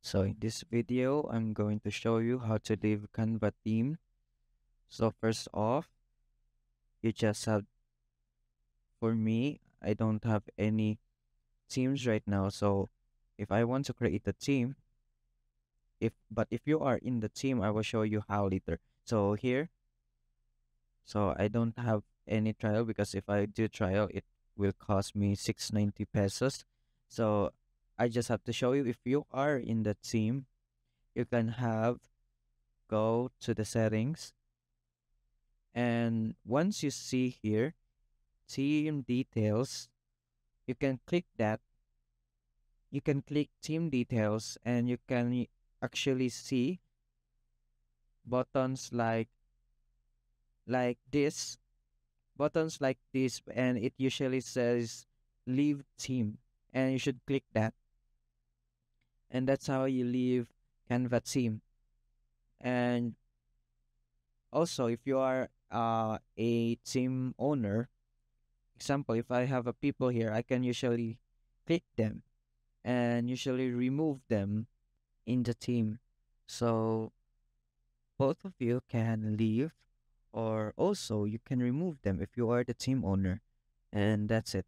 So in this video, I'm going to show you how to leave Canva theme. So first off, you just have, for me, I don't have any themes right now. So if I want to create a theme, if you are in the team, I will show you how later. So here, so I don't have any trial because if I do trial, it will cost me 690 pesos. So I just have to show you if you are in the team, you can have go to the settings, and once you see here team details, you can click that. You can click team details and you can actually see buttons like this, buttons like this, and it usually says leave team, and you should click that, and that's how you leave Canva theme. And also, if you are a team owner, example, if I have a people here, I can usually click them and usually remove them in the team. So both of you can leave, or also you can remove them if you are the team owner. And that's it.